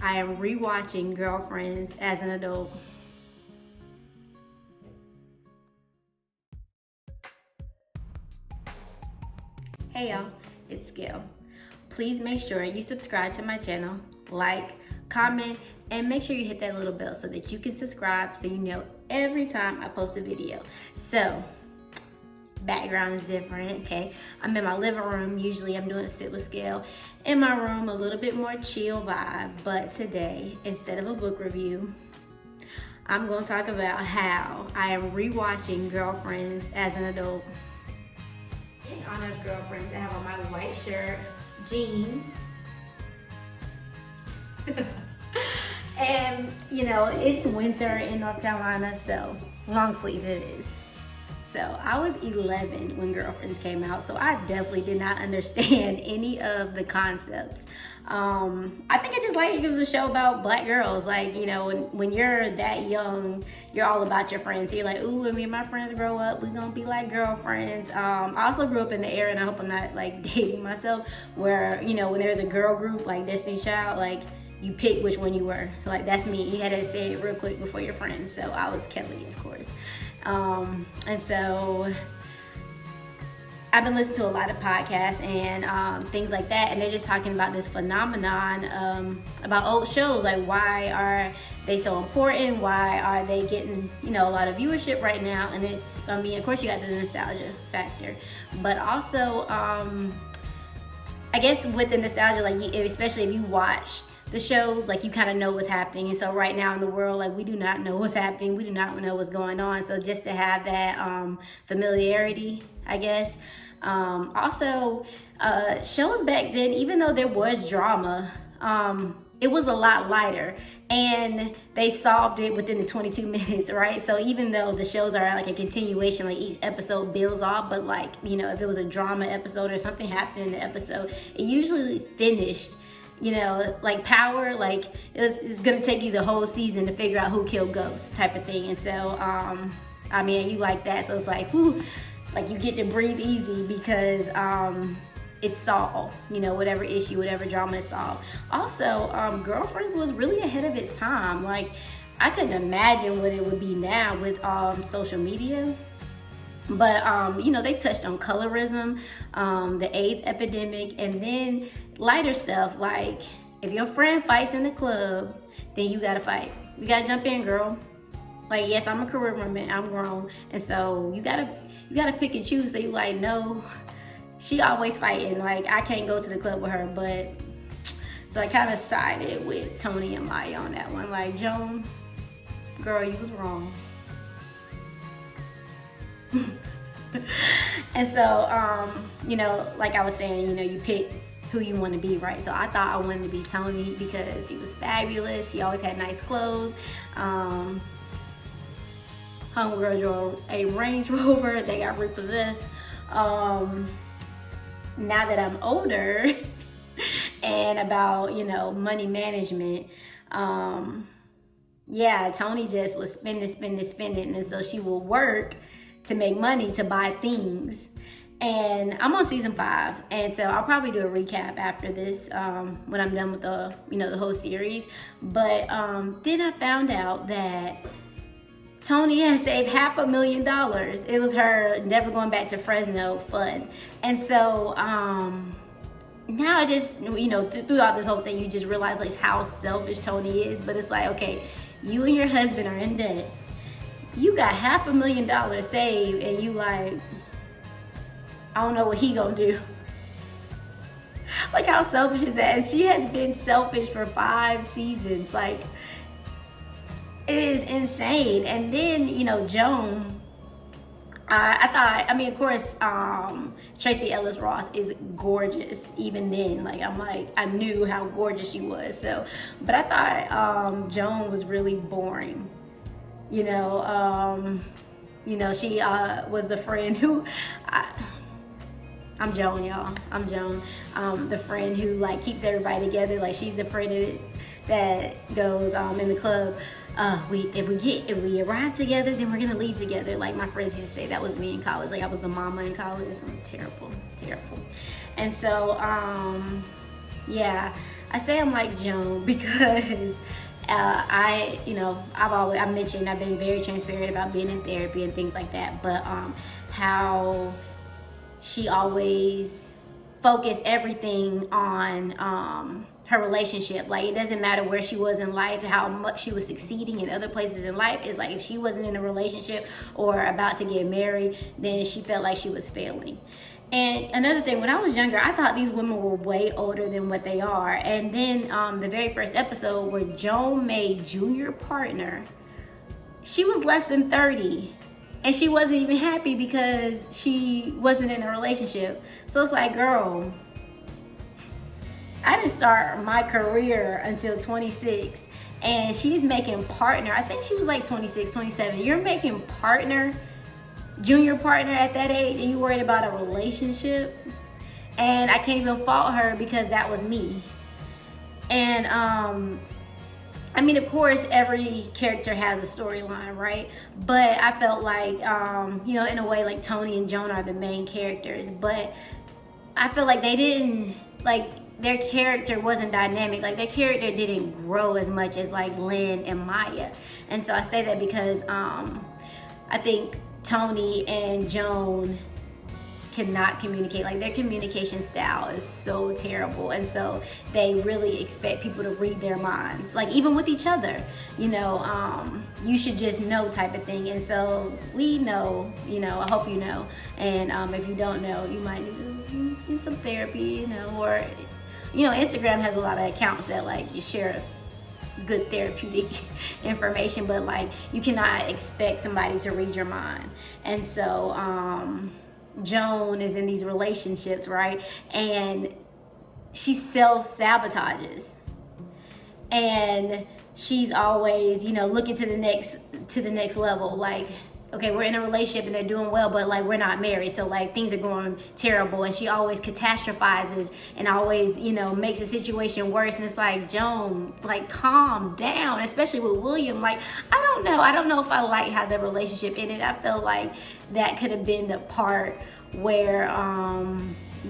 I am rewatching Girlfriends as an adult. Hey y'all, it's Gail. Please make sure you subscribe to my channel, like, comment, and make sure you hit that little bell so that you can subscribe so you know every time I post a video. So, background is different, okay? I'm in my living room. Usually I'm doing a sit with Gail in my room, a little bit more chill vibe. But today, instead of a book review, I'm gonna talk about how I am rewatching Girlfriends as an adult. In honor of Girlfriends, I have on my white shirt, jeans, and you know, it's winter in North Carolina, so long sleeve it is. So I was 11 when Girlfriends came out, so I definitely did not understand any of the concepts. I think I just like it was a show about black girls. Like, you know, when you're that young, you're all about your friends. So you're like, ooh, when me and my friends grow up, we're gonna be like girlfriends. I also grew up in the era, and I hope I'm not like dating myself, where, you know, when there's a girl group like Destiny's Child, like you pick which one you were. So, like, that's me. You had to say it real quick before your friends. So I was Kelly, of course. And so I've been listening to a lot of podcasts and things like that, and they're just talking about this phenomenon about old shows. Like, why are they so important? Why are they getting, you know, a lot of viewership right now? And it's, I mean, of course you got the nostalgia factor, but also I guess with the nostalgia, like, especially if you watch the shows, like, you kind of know what's happening. And so right now in the world, like, we do not know what's happening. We do not know what's going on. So just to have that familiarity, I guess. Also, shows back then, even though there was drama, it was a lot lighter, and they solved it within the 22 minutes, right? So even though the shows are like a continuation, like each episode builds off, but like, you know, if it was a drama episode or something happened in the episode, it usually finished. You know, like Power, like it's gonna take you the whole season to figure out who killed Ghost, type of thing. And so, I mean, you like that, so it's like, whew, like you get to breathe easy because it's solved. You know, whatever issue, whatever drama is solved. Also, Girlfriends was really ahead of its time. Like, I couldn't imagine what it would be now with social media. But, you know, they touched on colorism, the AIDS epidemic, and then lighter stuff like, if your friend fights in the club, then you gotta fight. You gotta jump in, girl. Like, yes, I'm a career woman, I'm grown, and so you gotta pick and choose. So you like, no, she always fighting. Like, I can't go to the club with her, but so I kind of sided with Toni and Maya on that one. Like, Joan, girl, you was wrong. And so, you know, like I was saying, you know, you pick who you want to be, right? So I thought I wanted to be Toni because she was fabulous. She always had nice clothes. Homegirl drove a Range Rover. They got repossessed. Now that I'm older and about, you know, money management, yeah, Toni just was spending. And so she will work to make money to buy things. And I'm on season 5, and so I'll probably do a recap after this when I'm done with the, you know, the whole series. But then I found out that Toni has saved $500,000. It was her never going back to Fresno fund. And so now I just, you know, throughout this whole thing, you just realize like how selfish Toni is. But it's like, okay, you and your husband are in debt. You got $500,000 saved, and you like, I don't know what he gonna do. Like, how selfish is that? And she has been selfish for 5 seasons. Like, it is insane. And then, you know, Joan, I thought, I mean, of course, Tracee Ellis Ross is gorgeous even then. Like, I'm like, I knew how gorgeous she was. So, but I thought Joan was really boring. You know, she was the friend who, I'm Joan, y'all. I'm Joan. The friend who like keeps everybody together. Like, she's the friend that goes in the club. If we arrive together, then we're gonna leave together. Like, my friends used to say that was me in college. Like, I was the mama in college. Terrible. And so, yeah. I say I'm like Joan because I mentioned I've been very transparent about being in therapy and things like that, but how she always focused everything on her relationship. Like, it doesn't matter where she was in life, how much she was succeeding in other places in life. It's like if she wasn't in a relationship or about to get married, then she felt like she was failing. And another thing, when I was younger, I thought these women were way older than what they are. And then the very first episode where Joan made junior partner, she was less than 30. And she wasn't even happy because she wasn't in a relationship. So it's like, girl, I didn't start my career until 26. And she's making partner. I think she was like 26, 27. You're making partner, junior partner at that age, and you worried about a relationship. And I can't even fault her because that was me. And I mean, of course, every character has a storyline, right? But I felt like, in a way, like Toni and Joan are the main characters. But I feel like they didn't, like, their character wasn't dynamic. Like, their character didn't grow as much as, like, Lynn and Maya. And so I say that because I think Toni and Joan cannot communicate. Like, their communication style is so terrible, and so they really expect people to read their minds, like even with each other, you should just know type of thing. And so we know, I hope you know, and if you don't know, you might need some therapy, or Instagram has a lot of accounts that like you share good therapeutic information, but like you cannot expect somebody to read your mind. And so Joan is in these relationships, right? And she self-sabotages. And she's always, looking to the next level. Like, okay, we're in a relationship and they're doing well, but like we're not married, so like things are going terrible. And she always catastrophizes and always, makes the situation worse. And it's like, Joan, like, calm down, especially with William. Like, I don't know if I like how the relationship ended. I felt like that could have been the part where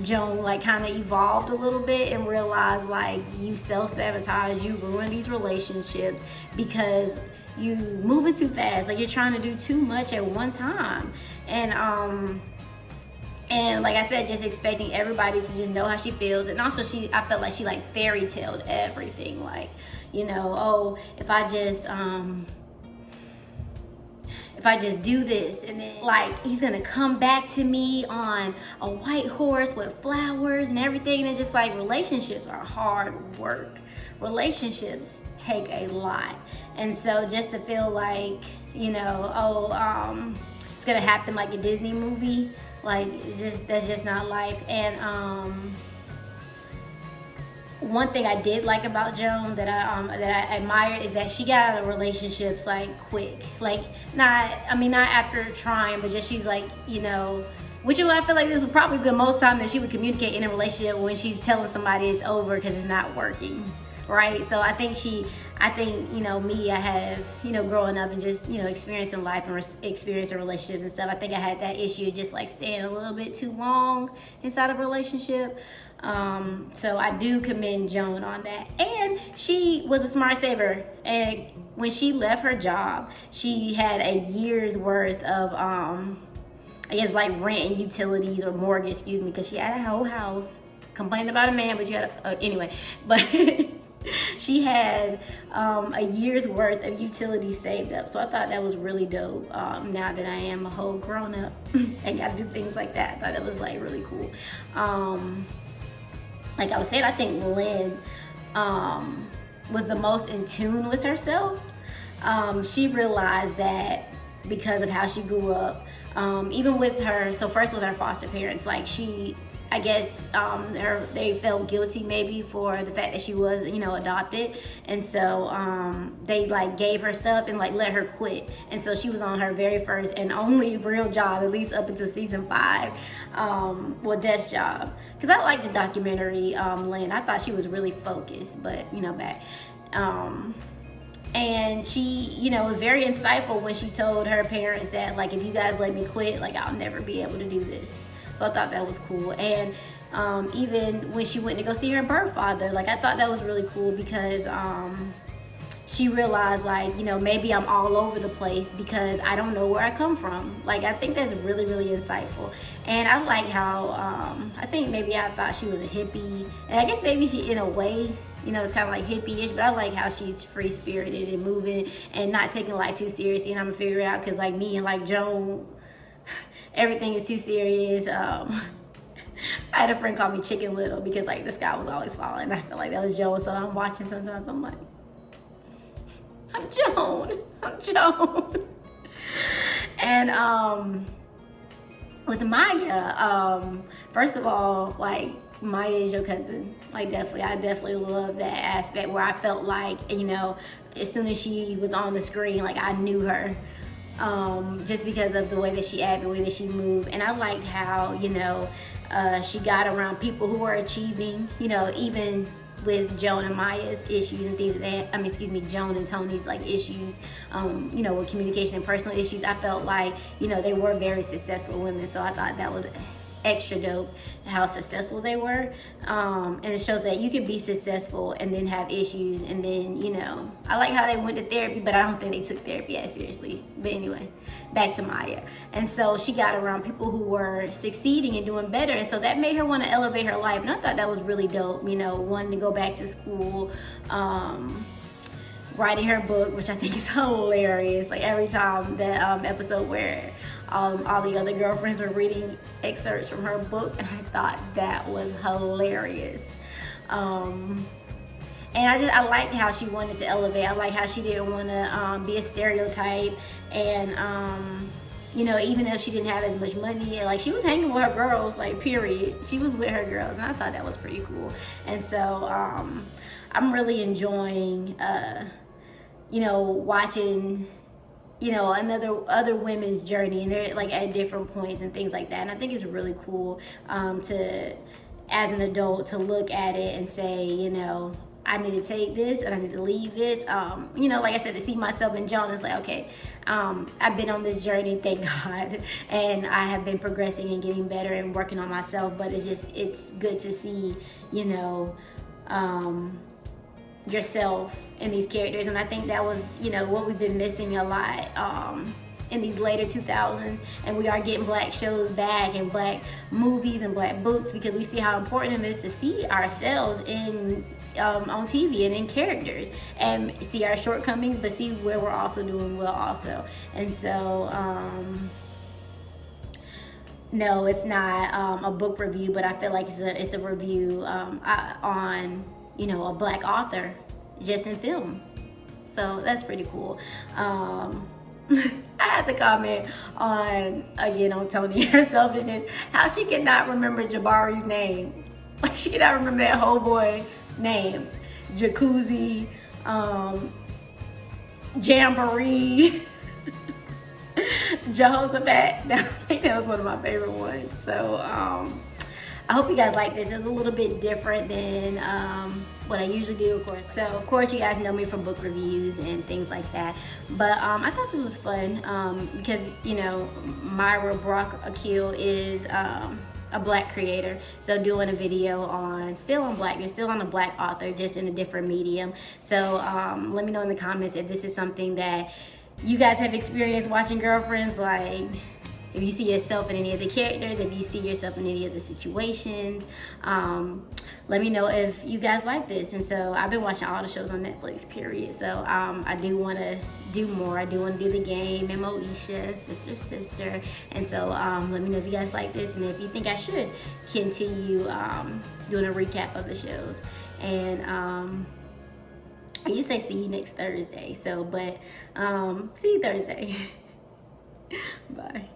Joan like kind of evolved a little bit and realized like you self-sabotage, you ruin these relationships because you moving too fast. Like, you're trying to do too much at one time. And like I said, just expecting everybody to just know how she feels. And also I felt like she like fairy taled everything. Like, if I just do this, and then like he's gonna come back to me on a white horse with flowers and everything. And it's just like, relationships are hard work. Relationships take a lot. And so just to feel like, it's gonna happen like a Disney movie, like that's just not life. And one thing I did like about Joan that I admire is that she got out of relationships like quick. Like, not after trying, but just she's like, which I feel like this was probably the most time that she would communicate in a relationship, when she's telling somebody it's over because it's not working, right? So I think me, I have, growing up and just, experiencing life and experiencing relationships and stuff, I think I had that issue, just like staying a little bit too long inside of a relationship. So I do commend Joan on that. And she was a smart saver. And when she left her job, she had a year's worth of, like rent and utilities, or mortgage, excuse me, because she had a whole house. Complaining about a man, but you had anyway. But she had a year's worth of utilities saved up. So I thought that was really dope. Now that I am a whole grown up and got to do things like that, I thought that was like really cool. Like I was saying, I think Lynn was the most in tune with herself. She realized that because of how she grew up, even with her, so first with her foster parents, like I guess they felt guilty maybe for the fact that she was, adopted. And so they like gave her stuff and like let her quit. And so she was on her very first and only real job, at least up until season 5, desk job. Because I like the documentary Lynn. I thought she was really focused, but back. And she, was very insightful when she told her parents that, like, if you guys let me quit, like, I'll never be able to do this. So I thought that was cool. And even when she went to go see her birth father. Like, I thought that was really cool because she realized, like, you know, maybe I'm all over the place because I don't know where I come from. Like, I think that's really, really insightful. And I like how, I think maybe I thought she was a hippie. And I guess maybe she, in a way, you know, it's kind of like hippie-ish, but I like how she's free-spirited and moving and not taking life too seriously. And I'm gonna figure it out because, like, me and, like, Joan, everything is too serious. I had a friend call me Chicken Little because, like, the sky was always falling. I felt like that was Joan, so I'm watching sometimes. I'm like, I'm Joan. I'm Joan. And with Maya, first of all, like, Maya is your cousin. Like, definitely, I definitely love that aspect where I felt like, you know, as soon as she was on the screen, like, I knew her. Just because of the way that she acted, the way that she moved. And I liked how, you know, she got around people who were achieving, you know, even with Joan and Maya's issues and things that, Joan and Toni's, like, issues, you know, with communication and personal issues. I felt like, you know, they were very successful women. So I thought that was extra dope how successful they were, and it shows that you can be successful and then have issues. And then, you know, I like how they went to therapy, but I don't think they took therapy as seriously. But anyway, back to Maya. And so she got around people who were succeeding and doing better, and so that made her want to elevate her life. And I thought that was really dope, you know, wanting to go back to school, writing her book, which I think is hilarious. Like, every time that episode where all the other girlfriends were reading excerpts from her book, and I thought that was hilarious. And I liked how she wanted to elevate. I like how she didn't want to be a stereotype, and you know, even though she didn't have as much money, like, she was hanging with her girls, like, period. She was with her girls, and I thought that was pretty cool. And so I'm really enjoying you know, watching, you know, other women's journey, and they're, like, at different points and things like that. And I think it's really cool to, as an adult, to look at it and say, you know, I need to take this and I need to leave this. You know, like I said, to see myself in Joan, it's like, okay, I've been on this journey, thank God, and I have been progressing and getting better and working on myself. But it's good to see, you know, yourself in these characters. And I think that was, you know, what we've been missing a lot in these later 2000s, and we are getting black shows back and black movies and black books, because we see how important it is to see ourselves in on TV and in characters, and see our shortcomings, but see where we're also doing well also. And so no, it's not a book review, but I feel like it's a review on, you know, a black author just in film. So that's pretty cool. I had to comment on Toni, her selfishness, how she could not remember Jabari's name. Like, she could not remember that whole boy name. Jacuzzi, Jamboree, Jehoshaphat. I think that was one of my favorite ones. So I hope you guys like this. It was a little bit different than what I usually do, of course. So, of course, you guys know me from book reviews and things like that. But I thought this was fun because, you know, Myra Brock Akil is a black creator. So doing a video on, still on blackness, still on a black author, just in a different medium. So let me know in the comments if this is something that you guys have experienced watching Girlfriends. Like, if you see yourself in any of the characters, if you see yourself in any of the situations, let me know if you guys like this. And so I've been watching all the shows on Netflix, period. So I do want to do more. I do want to do The Game and Moesha, Sister. And so let me know if you guys like this, and if you think I should continue doing a recap of the shows. And I used to say see you next Thursday. So, but see you Thursday. Bye.